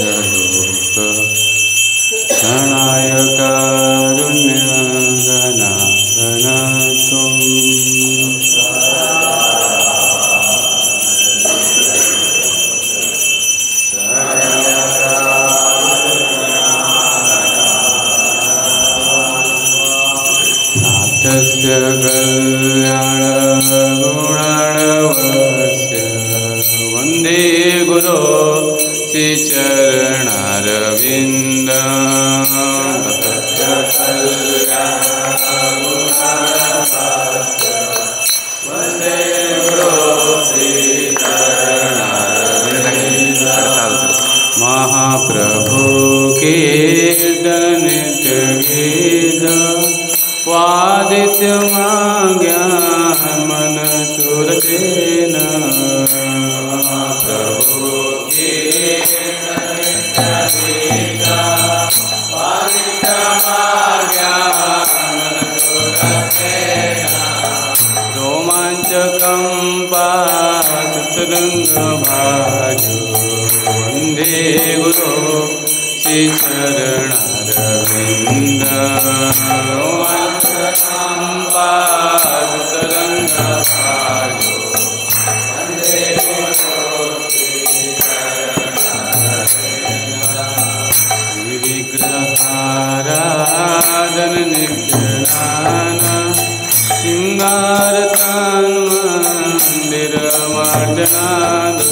लोक गणाय कारुण्यगणागण नाथस्य कल्याणगुणार्णवस्य वन्दे गुरो श्रीचरणारविन्दं तस्य कल्याणगुणार्णवस्य वन्दे गुरो श्रीचरणारविन्दं महाप्रभु कीर्तन नित्य गीत स्वादित्य ज्ञान मन सुरतेन प्रभु रोमांचकंपातरंग भाजो वंदे गुरो श्रीचरणारविंद रोमांचकंपातरंग भाजो वंदे गुरो श्रीचरणारविंद विग्रहाराधन नित्यनाना सिंगारतान मंदिर मर्दनादो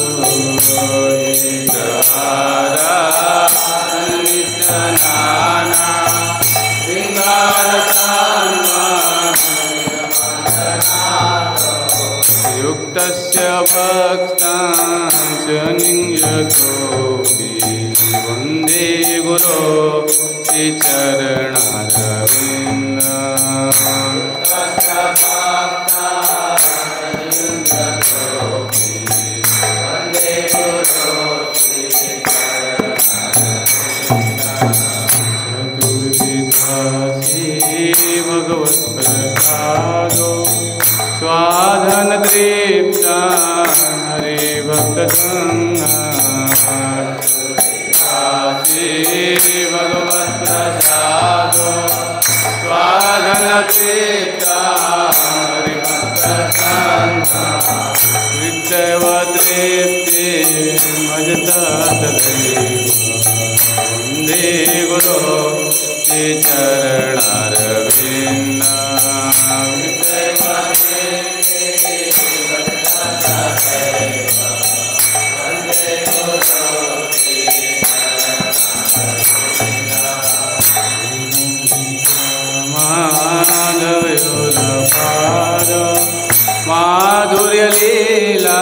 विग्रहाराधन नित्यनाना सिंगारतान युक्तस्य भक्तांच नियतोऽपि वन्दे गुरो श्रीचरणारविन्दं भगवत्प्रसादो स्वाधन तृप्ता हरिभक्तसंगा भगवत्प्रसादो स्वाधन तृप्ता हरिभक्तसंगा विद्यव तृप्ते भजता तदैव वन्दे गुरो श्रीचरणारविन्दं माधवयोरपार माधुर्य लीला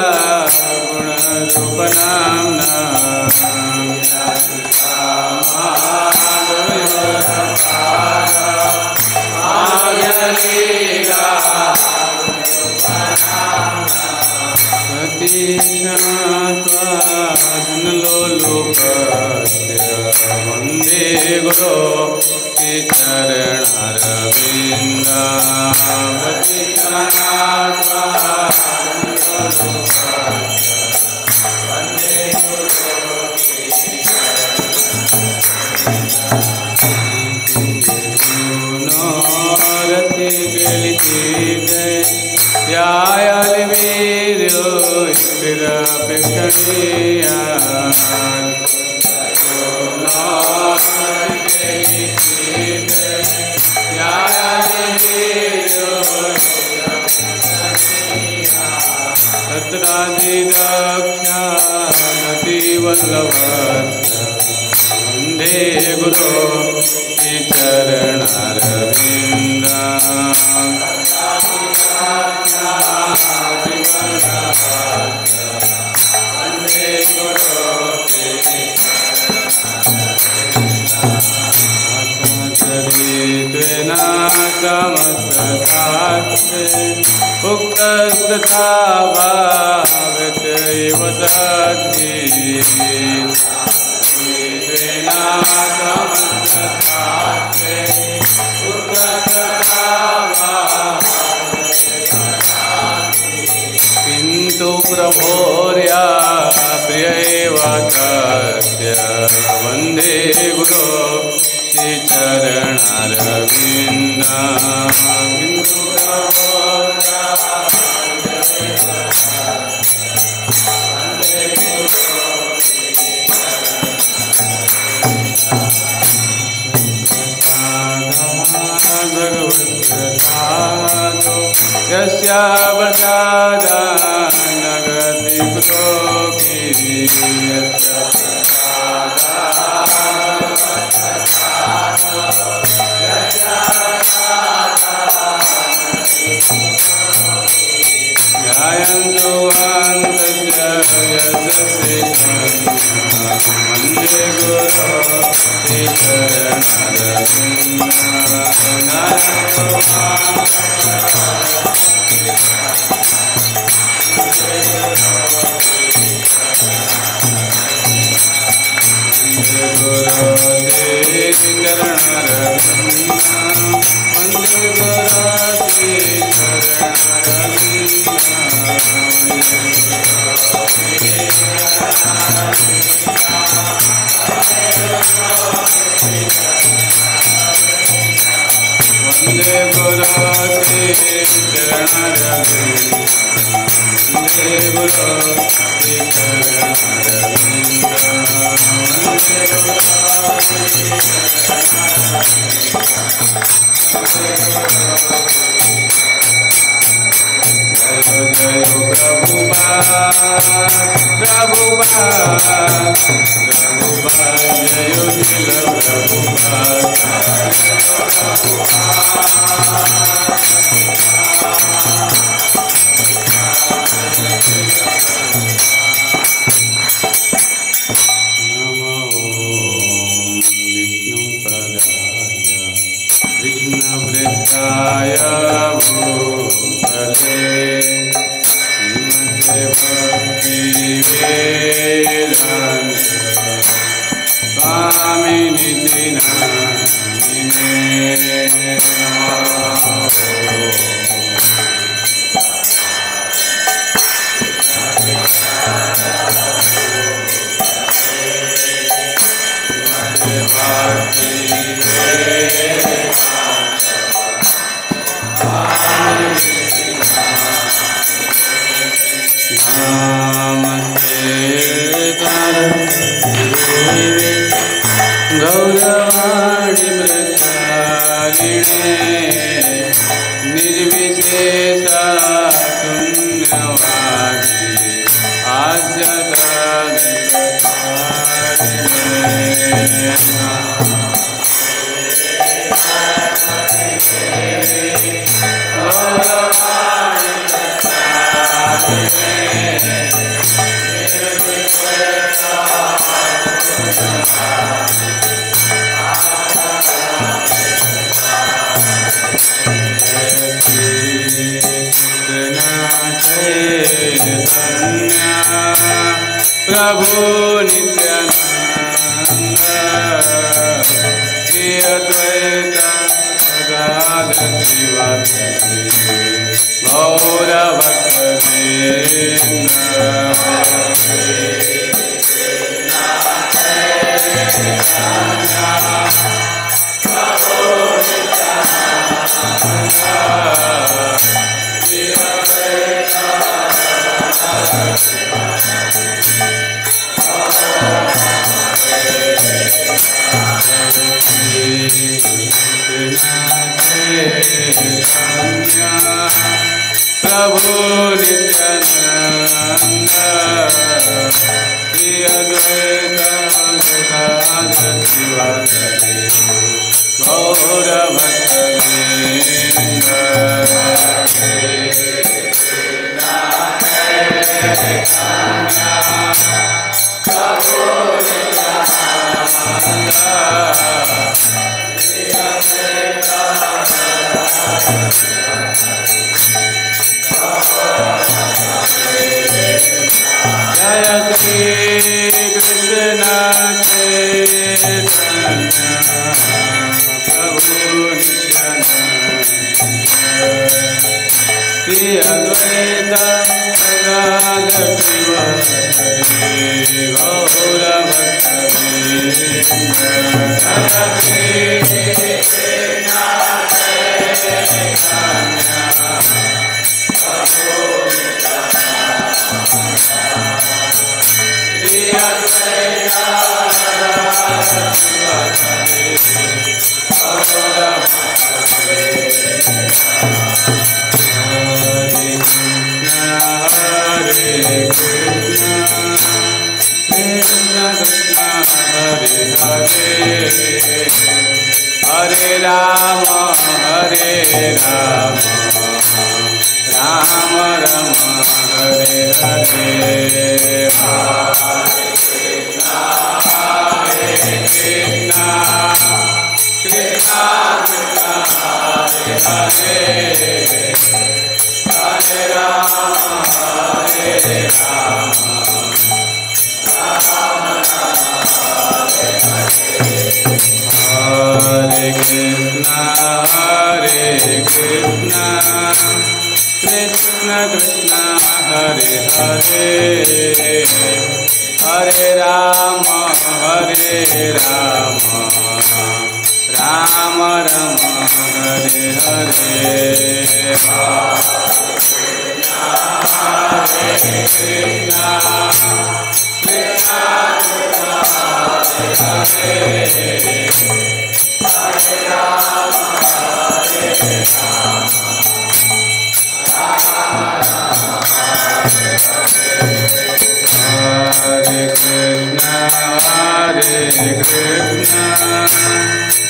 गुणरूपनाम्ना वन्दे गुरो वन्दे गुरो उक्तस्तथा भावतैव दद्धि किन्तु प्रभोर्या प्रियैव तस्य वन्दे गुरो यस्या प्रसादान्नगति कुतोऽपि ध्यायन्तु अन्तस्य वन्दे गुरो प्रभु नित्यानंद श्री अद्वैत गदाधर श्रीवासदि गौर भक्तवृंद प्रभु नित्यानंद श्री अद्वैत गदाधर श्रीवासदि गौर भक्तवृंद जय श्री कृष्ण चैतन्य प्रभु Nityanand Shri Advaita Gadadhar श्रीवासदि Hare Rama, Hare Rama, Rama Rama, Hare Hare, Hare Krishna, Hare Krishna, Krishna Krishna, Hare Hare, Hare Rama, Hare Rama, Rama Rama, Hare Hare. Hare Krishna, Krishna Krishna, Hare Hare, Hare Rama, Rama Rama, Hare Hare, Hare Krishna,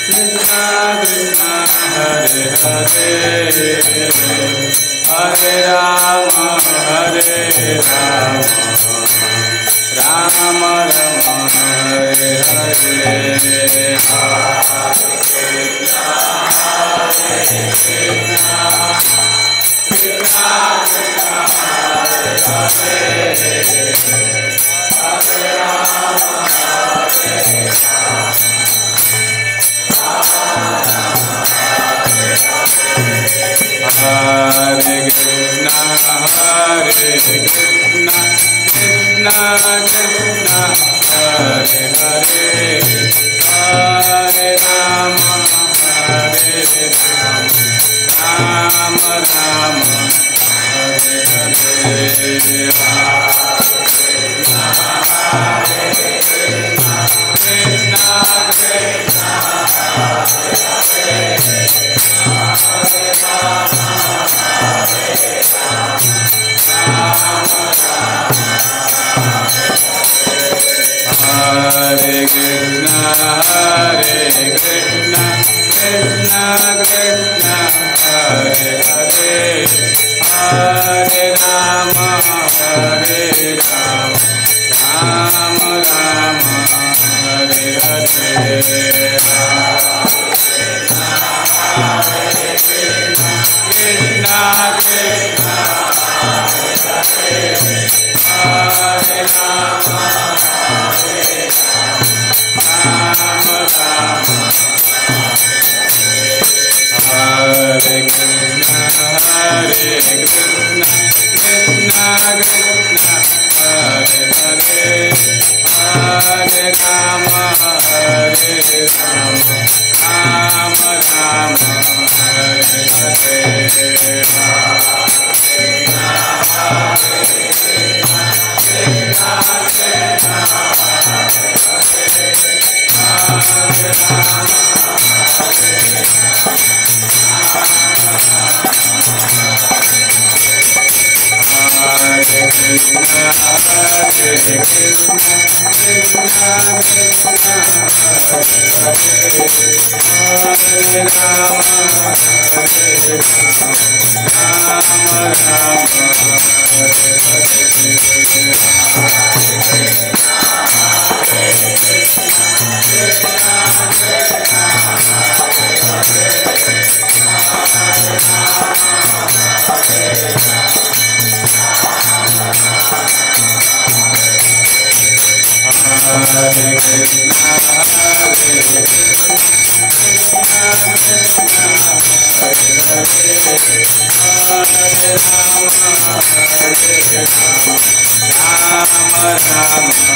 Krishna Krishna, Hare Hare, Hare Rama, Hare Rama, Rama Rama, Hare Hare, Hare Krishna, Krishna Krishna, Hare Hare, Hare Rama, Rama Rama, Hare Hare, Hare Krishna, Krishna Krishna, Hare Hare, Hare Rama, Hare Rama, Rama Rama, Hare Hare, Hare Krishna, Krishna Krishna, Hare Hare, Hare Rama, Hare Rama, Rama Rama, Hare Hare, Krishna Krishna, Hare Hare, Hare Rama, Hare Rama, Rama Rama, Hare Krishna, Krishna Krishna, Hare Hare, Hare Rama, Hare Rama, Rama Rama, Hare Hare, Krishna Krishna, Hare Rama, Hare Rama, Rama Hare Krishna, Krishna Krishna, Hare Hare, Hare Rama, Hare Rama, Rama Rama, Hare Hare, Rama Rama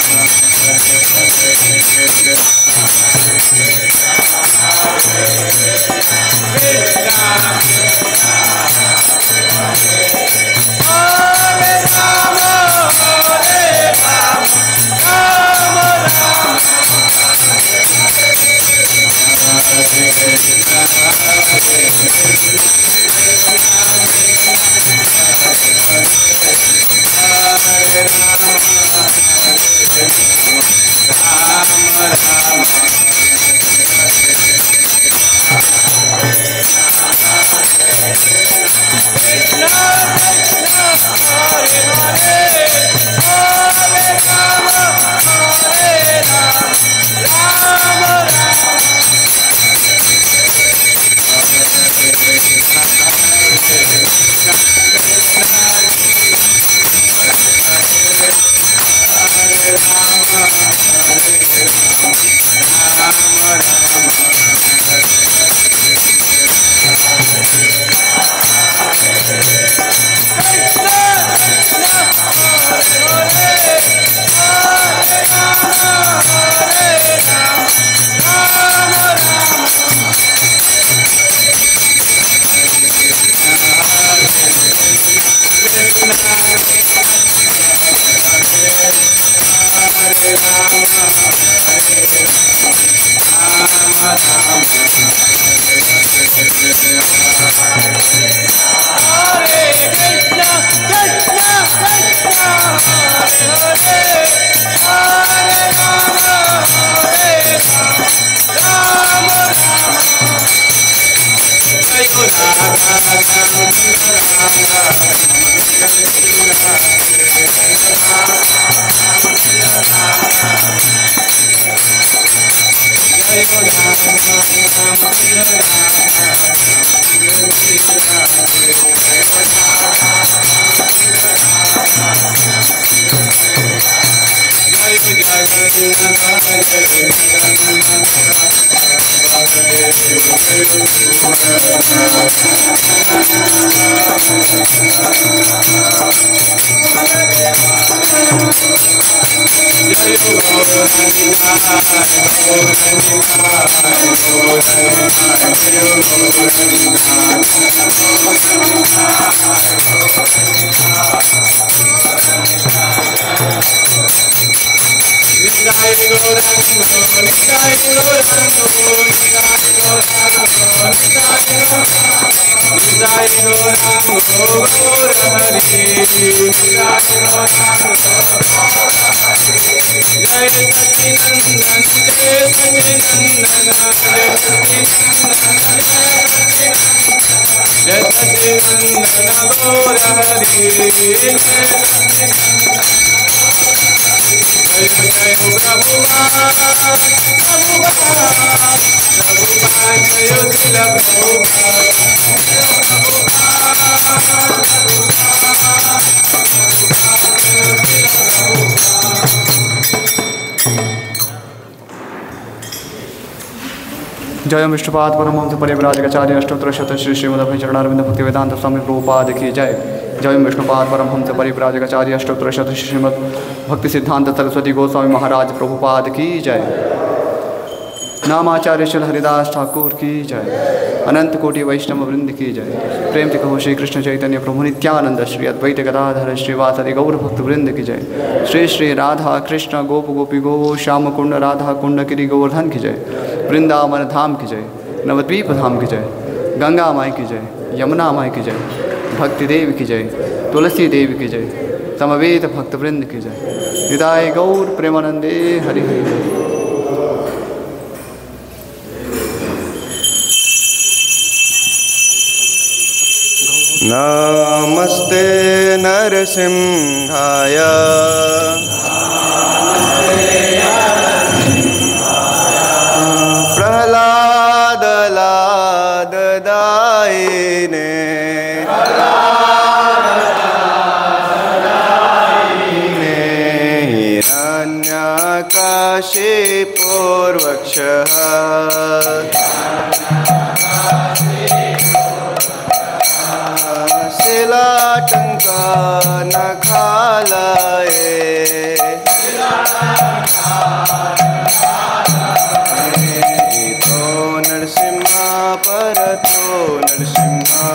जय विष्णुपाद परमहंस परिव्राजकाचार्य अष्टोत्तर शत श्री श्रीमद चरणारविंद भक्ति वेदांत स्वामी प्रभुपाद की जय। जय विष्णुपाद परमहंस परिव्राजकाचार्य अष्टोत्तर शत श्री श्रीमद भक्ति सिद्धांत सरस्वती गोस्वामी महाराज प्रभुपाद की जय। नामाचार्य श्री हरिदास ठाकुर की जय। अनंत कोटि वैष्णव वृंद की जय। प्रेम से कहो श्री कृष्ण चैतन्य प्रभु नित्यानंद श्री अद्वैत गदाधर श्रीवासदि गौर भक्त वृंद की जय। श्री श्री राधा कृष्ण गोप गोपी गो श्याम कुंड राधा कुंड गिरि गोवर्धन की जय। वृंदावन धाम की जय। नवद्वीप धाम की जय। गंगा माई की जय। यमुना माई की जय। भक्ति देव की जय। तुलसी देव की जय। समवेत भक्त वृंद की जय। हृदय गौर प्रेमानंदे हरि हरि। नमस्ते नरसिंहाय प्रहलाद लाद दायिने हिरण्यकशिपूर्वक्षः शिलाटंका नखालये तो नरसिंहा परतो नरसिंहा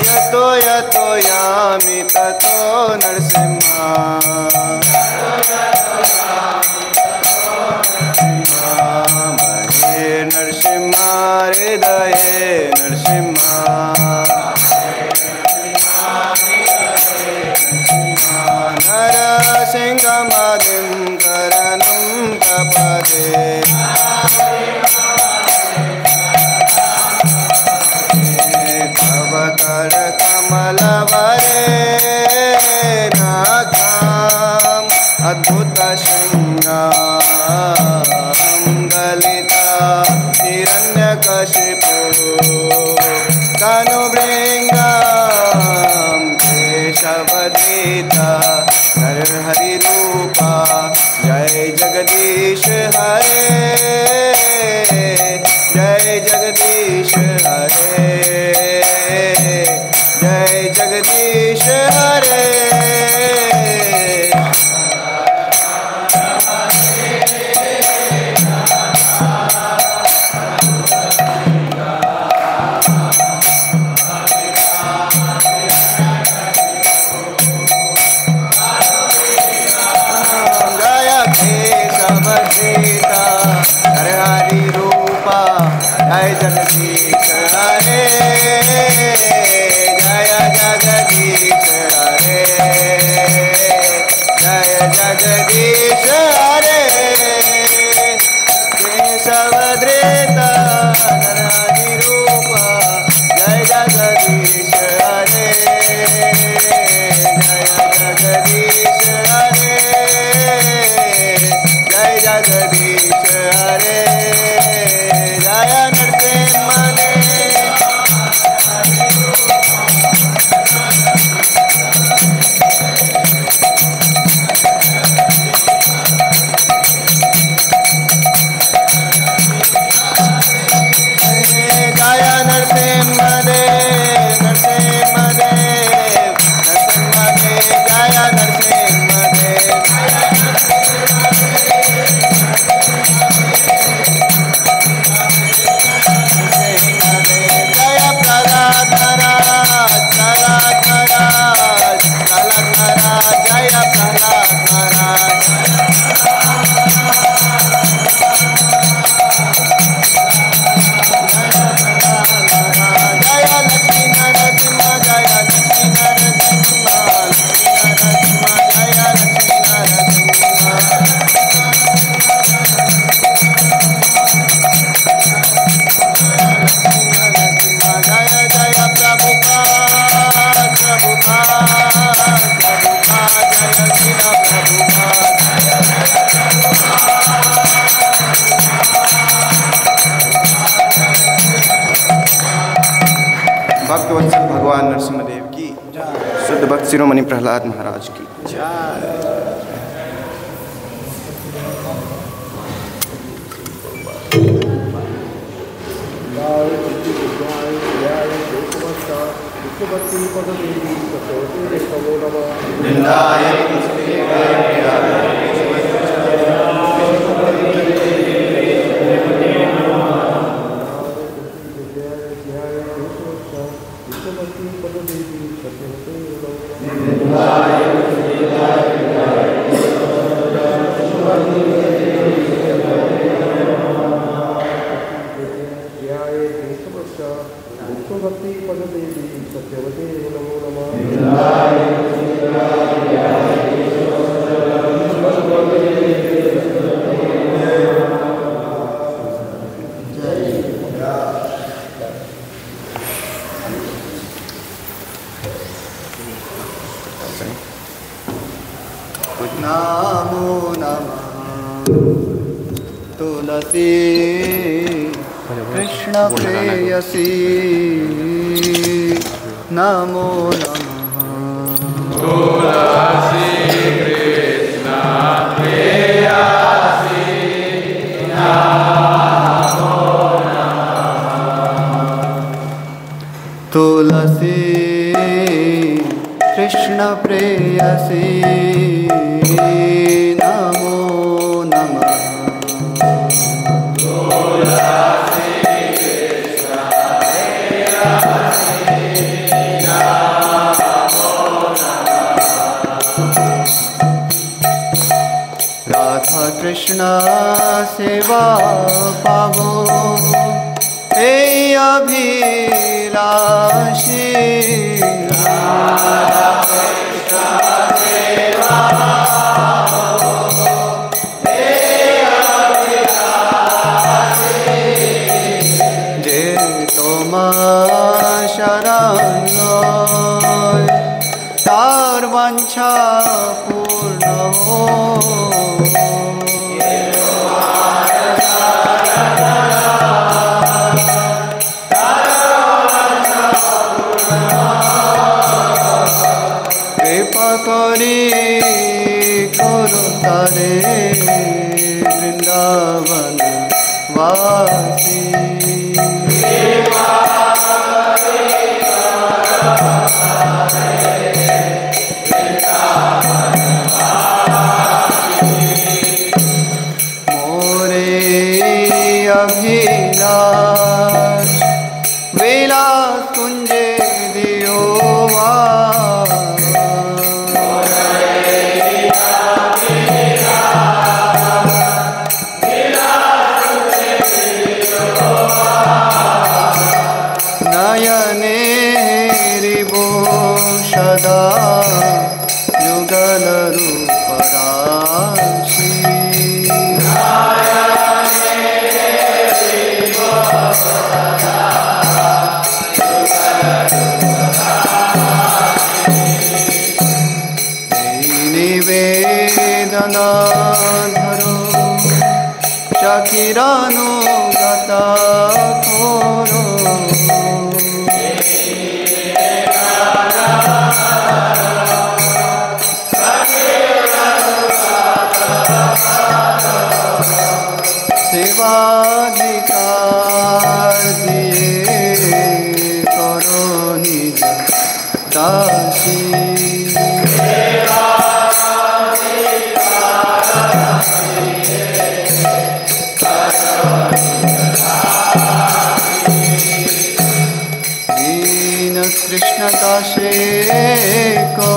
यतो यतो यामि ततो नरसिंहा नरसिंहा हृदये नरसिंहा नरसिंहमादिं करणं प्रपदे तव करकमलवरे नाथाम् अद्भुतशृङ्गारं गलिता हिरण्यकशिपु तनुभृङ्गां केशवधृता नरहरिरूपा जय जगदीश हरे जय जगदीश हरे जय जगदीश हरे। जय जगदीश हरे जय जगदीश हरे जय जगदीश हरे केशवधृता नरहरिरूपा जय जगदीश हरे जय जगदीश हरे जय जगदीश हरे जय नरसिंह भक्तवत्सल भगवान नरसिंहदेव की, शुद्ध भक्त शिरोमणि प्रहलाद महाराज की। नमो नमः तुलसी कृष्ण प्रेयसी नमो नमः तुलसी कृष्ण प्रेयसी नमो नमः तुलसी कृष्ण प्रेयसी नमो नमः राधा कृष्ण सेवा पावो हे अभिलाषी तार वांछा पूर्ण हो कृपा करी करो तारे वृंदावन वासी अभिलाष विलास कुंजे दियो नयने रिबो सदा युगल रूपराशि निवेदना धरो चकिरानुगता खोरो सेवाधिकार दिए करो निज दासी दीन कृष्ण दासे को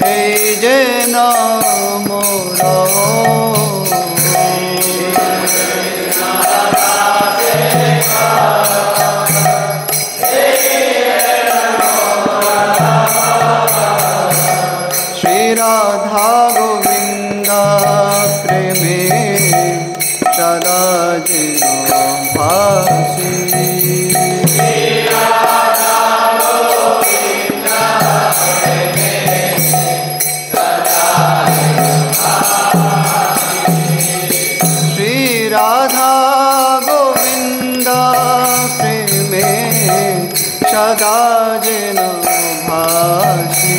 हे जन मोरा राधा गोविंदा प्रेमे सदा जिनो भासी राधा गोविंदा प्रेमे सदा जेन भासि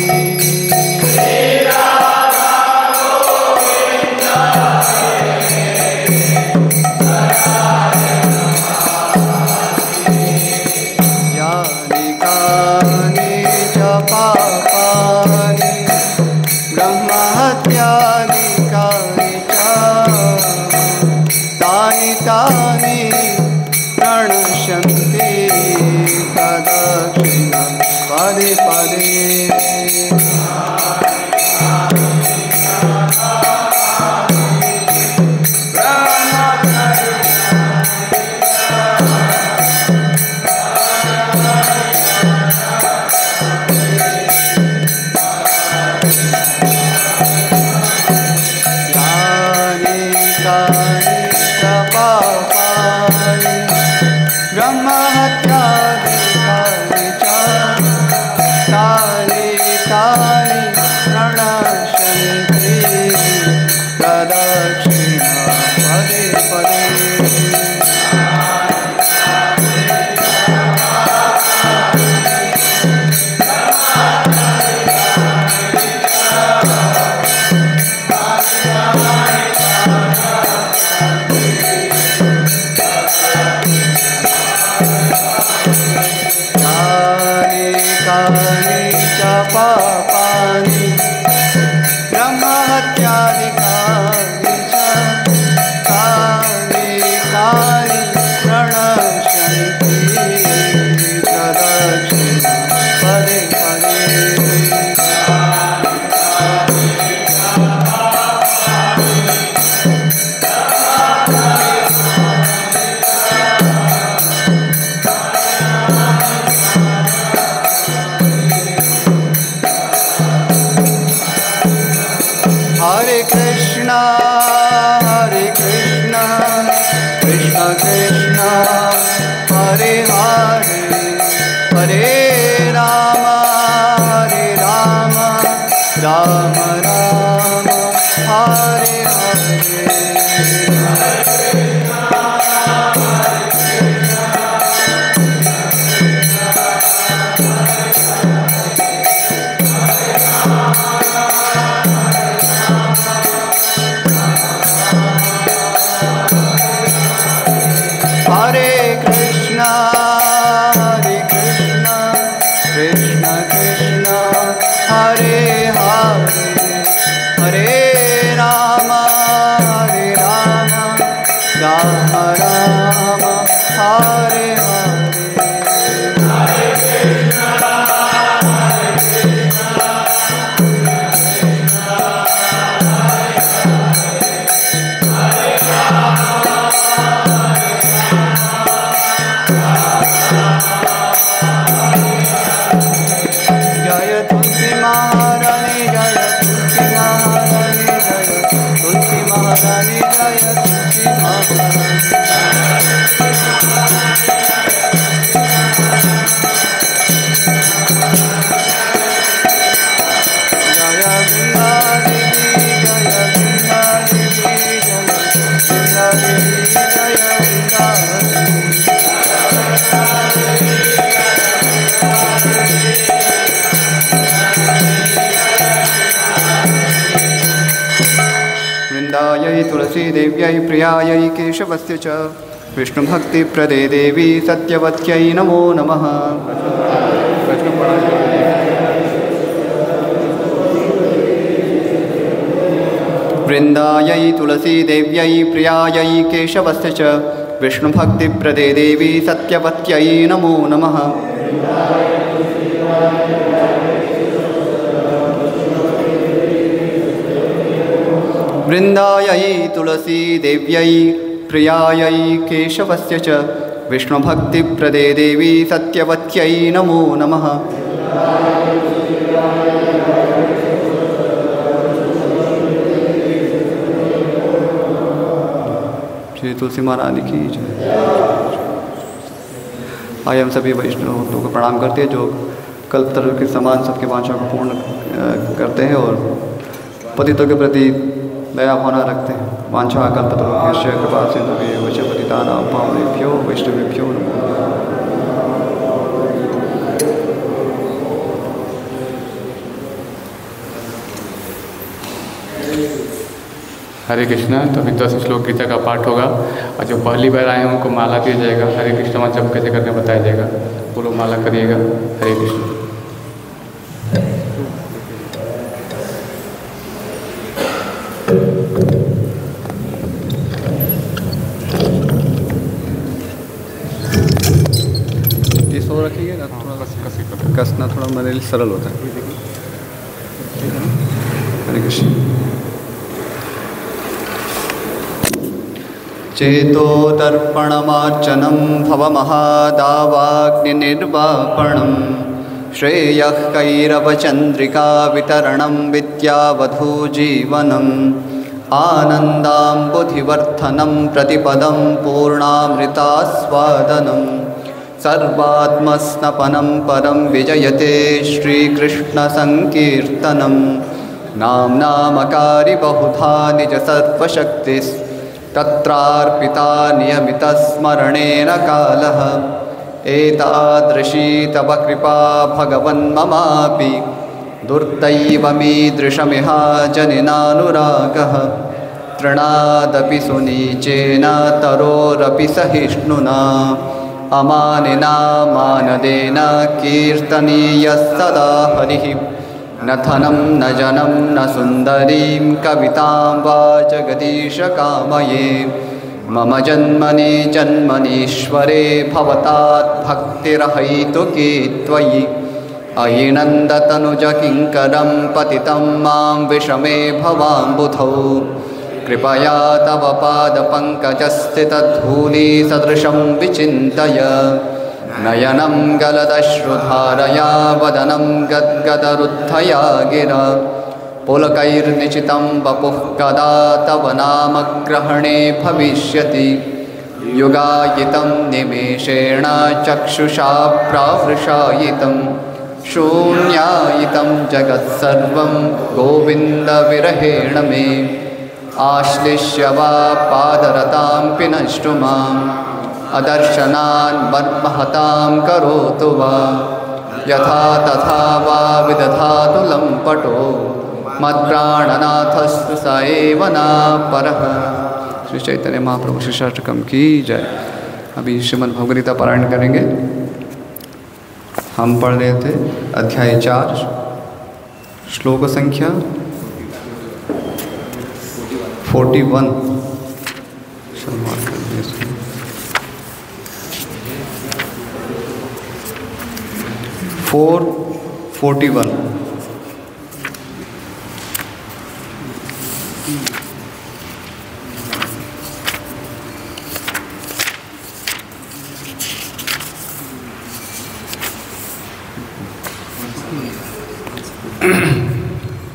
यानि कानि च पापानि ब्रह्महत्यादिकानि च तानि तानि प्रणश्यन्ति प्रदक्षिणं पदे पदे तुलसी देव्यै प्रियायै केशवस्य च विष्णुभक्तिप्रदे देवी सत्यवत्यै नमो नमः। वृन्दायै तुलसी देव्यै प्रियायै केशवस्य च विष्णुभक्तिप्रदे देवी सत्यवत्यै नमो नमः। वृन्दायै तुलसी देव्यै प्रियायै केशवस्य च विष्णुभक्तिप्रदे देवी सत्यवत्यै नमो नमः। श्री तुलसी महारानी की जय। आइए हम सभी वैष्णव भक्तों को प्रणाम करते हैं जो कल्पतरु के समान सबके वांछा को पूर्ण करते हैं और पतितों के प्रति दया भावना रखते हैं। वांछा कल्पतरुभ्यश्च कृपा सिन्धुभ्येव च पतितानां पावनेभ्यो वैष्णवेभ्यो नमो नमः। हरे कृष्णा। तो अभी 10 श्लोक गीता का पाठ होगा और जो पहली बार आए हैं उनको माला दिया जाएगा। हरे कृष्णा जब कैसे करके बताया जाएगा, वो लोग माला करिएगा। हरे कृष्ण। ये सो रखिएगा ना, थोड़ा कसना थोड़ा मेरे लिए सरल होता है। हरे कृष्ण। चेतोदर्पणमार्चनं भवमहादावाग्निर्वापणं श्रेयः कैरवचन्द्रिका वितरणं विद्यावधूजीवनम् आनन्दाम्बुधिवर्धनं प्रतिपदं पूर्णामृतास्वादनं सर्वात्मस्नपनं परं विजयते श्रीकृष्णसङ्कीर्तनं नाम्नामकारि बहुधा निजसर्वशक्तिस्तत्रार्पिता नियमितस्मरणेन कालः एतादृशी तव कृपा भगवन्ममापि दुर्दैवमीदृशमिह जनिनानुरागः तृणादपि सुनीचेन तरोरपि सहिष्णुना अमानिना मानदेन कीर्तनीयः सदा हरिः न धनं न जनं न सुन्दरीं कवितां वा जगदीश कामये मम जन्मनि जन्मनीश्वरे भवतात् भक्तिरहैतुकी त्वयि अयि नन्दतनुजकिङ्करं पतितं मां विषमे भवाम्बुधौ कृपया तव पादपङ्कजस्थितधूलीसदृशं विचिन्तय नयनं गलदश्रुधारया वदनं गद्गदरुद्धया गिरा पुलकैर्निचितं वपुः कदा तव नामग्रहणे भविष्यति युगायितं निमेषेण चक्षुषा प्रावृषायितं शून्यायितं जगत्सर्वं गोविन्दविरहेण मे आश्लिष्य वा पादरतां पिनष्टु माम् अदर्शनान् मर्महतां करोतु वा यथा तथा वा विदधातु लम्पटो मत्प्राणनाथस्तु स एव न परः। श्री चैतन्य महाप्रभु शिष्टाष्टकम की जय। अभी श्रीमद् भगवद्गीता पारायण करेंगे। हम पढ़ रहे थे अध्याय 4 श्लोक संख्या 41। 441।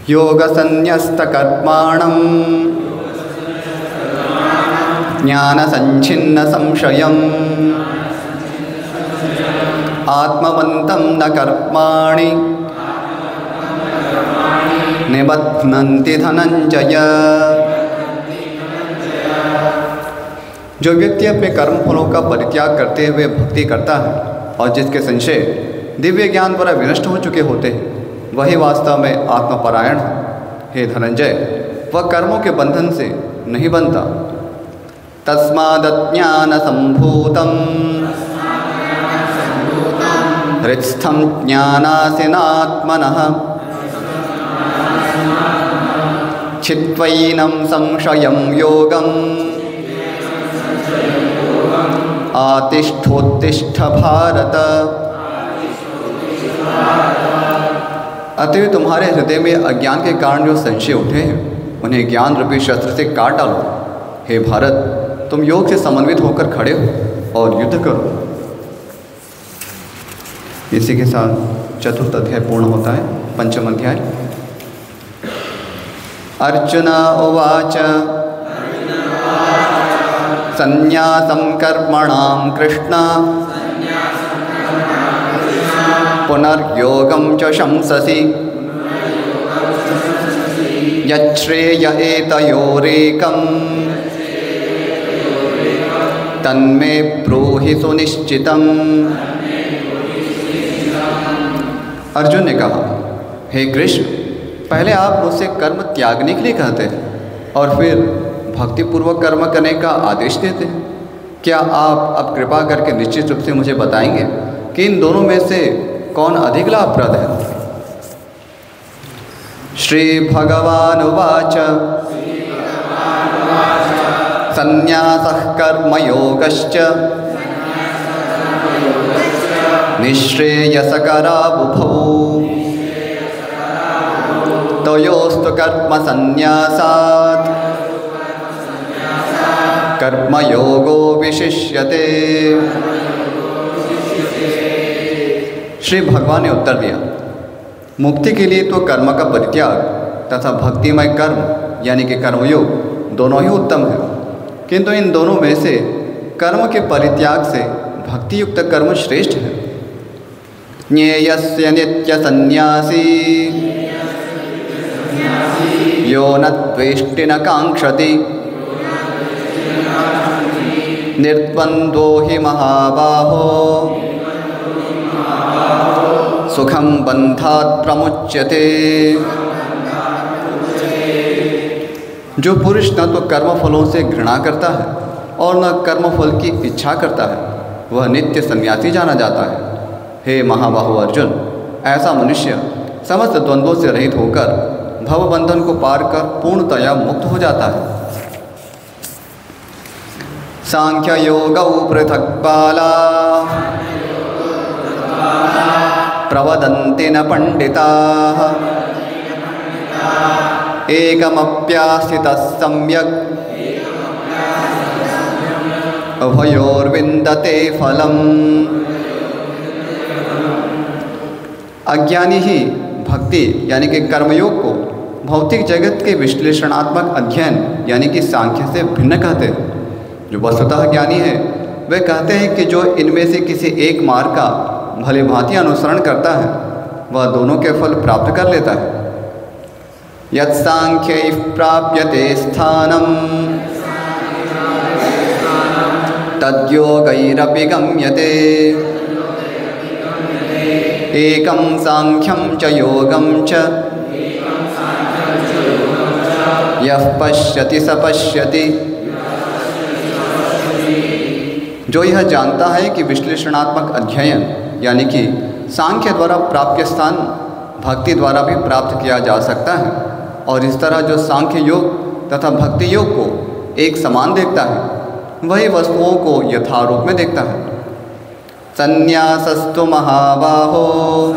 योगसन्न्यस्तकर्माणं ज्ञानसञ्छिन्नसंशयम् आत्मवन्तं न कर्माणि निबध्नन्ति धनंजय। जो व्यक्ति अपने कर्म फलों का परित्याग करते हुए भक्ति करता है और जिसके संशय दिव्य ज्ञान द्वारा विनष्ट हो चुके होते हैं, वही वास्तव में आत्मपरायण है। हे धनंजय, वह कर्मों के बंधन से नहीं बनता। तस्मादज्ञानसम्भूतं हृत्स्थं ज्ञानासिनात्मनः छित्त्वैनं संशयं योगम् आतिष्ठोत्तिष्ठ भारत। अतः तुम्हारे हृदय में अज्ञान के कारण जो संशय उठे हैं, उन्हें ज्ञान रूपी शस्त्र से काट डालो। हे भारत, तुम योग से समन्वित होकर खड़े हो और युद्ध करो। इसी के साथ चतुर्थ अध्याय पूर्ण होता है। पंचम अध्याय। अर्जुन उवाच संन्यासं कर्मणां कृष्ण पुनर्योगं च शंससि यच्छ्रेय एतयोरेकं तन्मे ब्रूहि सुनिश्चितम्। अर्जुन ने कहा, हे कृष्ण, पहले आप मुझसे कर्म त्यागने के लिए कहते हैं और फिर भक्तिपूर्वक कर्म करने का आदेश देते हैं। क्या आप अब कृपा करके निश्चित रूप से मुझे बताएंगे कि इन दोनों में से कौन अधिक लाभप्रद है? श्री भगवान उवाच संन्यासः कर्मयोगश्च निःश्रेयसकरावुभौ तयोस्तु कर्मसन्न्यासात् कर्मयोगो विशिष्यते। श्री भगवान ने उत्तर दिया, मुक्ति के लिए तो कर्म का परित्याग तथा भक्तिमय कर्म यानी कि कर्मयोग दोनों ही उत्तम है, किंतु इन दोनों में से कर्म के परित्याग से भक्ति युक्त कर्म श्रेष्ठ है। ज्ञेयस्य नित्य सन्यासी यो न द्वेष्टि न कांक्षति निर्द्वन्द्वो हि महाबाहो सुखम बंधात् प्रमुच्यते। जो पुरुष न तो कर्मफलों से घृणा करता है और न कर्मफल की इच्छा करता है, वह नित्य सन्यासी जाना जाता है। हे महाबाहु अर्जुन, ऐसा मनुष्य समस्त द्वंद्वों से रहित होकर भवबंधन को पार कर पूर्णतया मुक्त हो जाता है। सांख्य योगौ पृथक् बाला प्रवदन्ति न पंडिताः एकमप्यास्थितः सम्यक् उभयोर्विन्दते फलम्। अज्ञानी ही भक्ति यानी कि कर्मयोग को भौतिक जगत के विश्लेषणात्मक अध्ययन यानी कि सांख्य से भिन्न कहते हैं। जो वस्तुतः ज्ञानी है वे कहते हैं कि जो इनमें से किसी एक मार्ग का भली भांति अनुसरण करता है वह दोनों के फल प्राप्त कर लेता है। यत् सांख्यैः प्राप्यते स्थानं तद्योगैरपि गम्यते एकं सांख्यं च योगं च यः पश्यति स पश्यति। जो यह जानता है कि विश्लेषणात्मक अध्ययन यानी कि सांख्य द्वारा प्राप्य स्थान भक्ति द्वारा भी प्राप्त किया जा सकता है, और इस तरह जो सांख्य योग तथा भक्ति योग को एक समान देखता है वही वस्तुओं को यथारूप में देखता है। संन्यासस्तु महाबाहो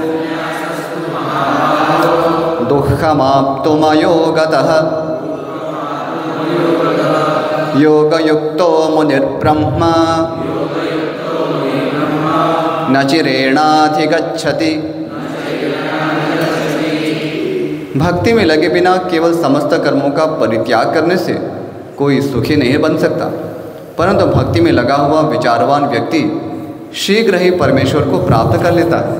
दुःखमाप्तुमयोगतः योगयुक्तो मुनिर्ब्रह्मा न चिरेणाधिगच्छति। भक्ति में लगे बिना केवल समस्त कर्मों का परित्याग करने से कोई सुखी नहीं बन सकता, परंतु भक्ति में लगा हुआ विचारवान व्यक्ति शीघ्र ही परमेश्वर को प्राप्त कर लेता है।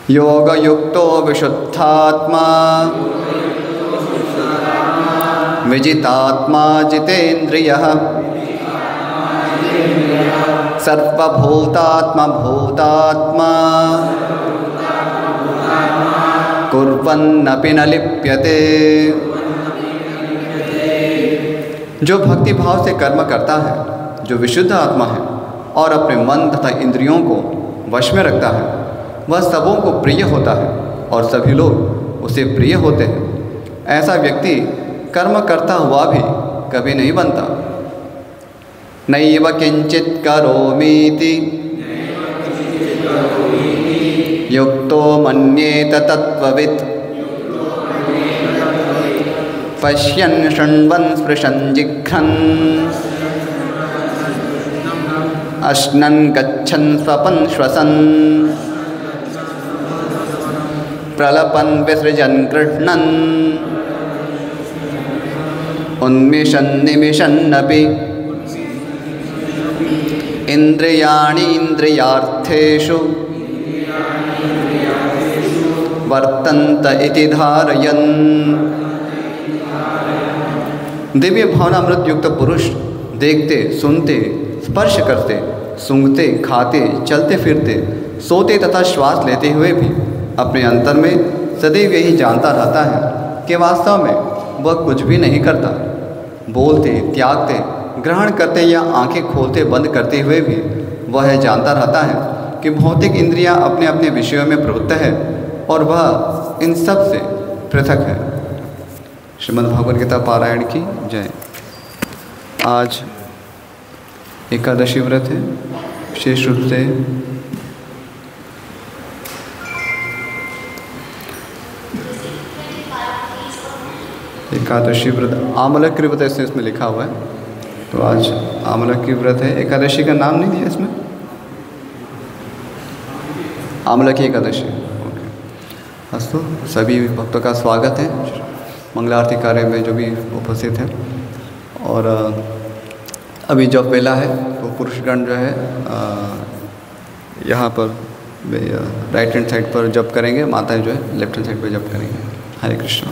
योगयुक्तो विशुद्धात्मा विजितात्मा जितेन्द्रियः सर्वभूतात्मा भूतात्मा कुर्वन्नपि न लिप्यते। जो भक्ति भाव से कर्म करता है, जो विशुद्ध आत्मा है और अपने मन तथा इंद्रियों को वश में रखता है, वह सबों को प्रिय होता है और सभी लोग उसे प्रिय होते हैं। ऐसा व्यक्ति कर्म करता हुआ भी कभी नहीं बनता। नैव किंचित करोमीति युक्तो मन्येत तत्त्ववित् पश्यन् शृण्वन् स्पृशन् जिघ्रन् अश्नन् गच्छन् स्वपन् श्वसन् प्रलपन् विसृजन् गृह्णन् उन्मिषन् निमिषन्नपि इन्द्रियाणि इन्द्रियार्थेषु वर्तन्त इति धारयन्। दिव्य भावनामृत युक्त पुरुष देखते, सुनते, स्पर्श करते, सूंघते, खाते, चलते फिरते, सोते तथा श्वास लेते हुए भी अपने अंतर में सदैव यही जानता रहता है कि वास्तव में वह कुछ भी नहीं करता। बोलते, त्यागते, ग्रहण करते या आंखें खोलते बंद करते हुए भी वह यह जानता रहता है कि भौतिक इंद्रियां अपने अपने विषयों में प्रवृत्त है और वह इन सब से पृथक है। श्रीमद् भगवद गीता पारायण की जय। आज एकादशी व्रत है। विशेष रूप से एकादशी व्रत आमलक व्रत ऐसे इसमें लिखा हुआ है, तो आज आमलक की व्रत है। एकादशी का नाम नहीं दिया इसमें, आमलकी एकादशी। ओके, अस्तु, सभी भक्तों का स्वागत है मंगल आरती कार्य में जो भी उपस्थित है। और अभी जब वेला है वो पुरुषगण जो है यहाँ पर राइट हैंड साइड पर जप करेंगे, माताएं जो है लेफ्ट हैंड साइड पर जप करेंगे। हरे कृष्ण।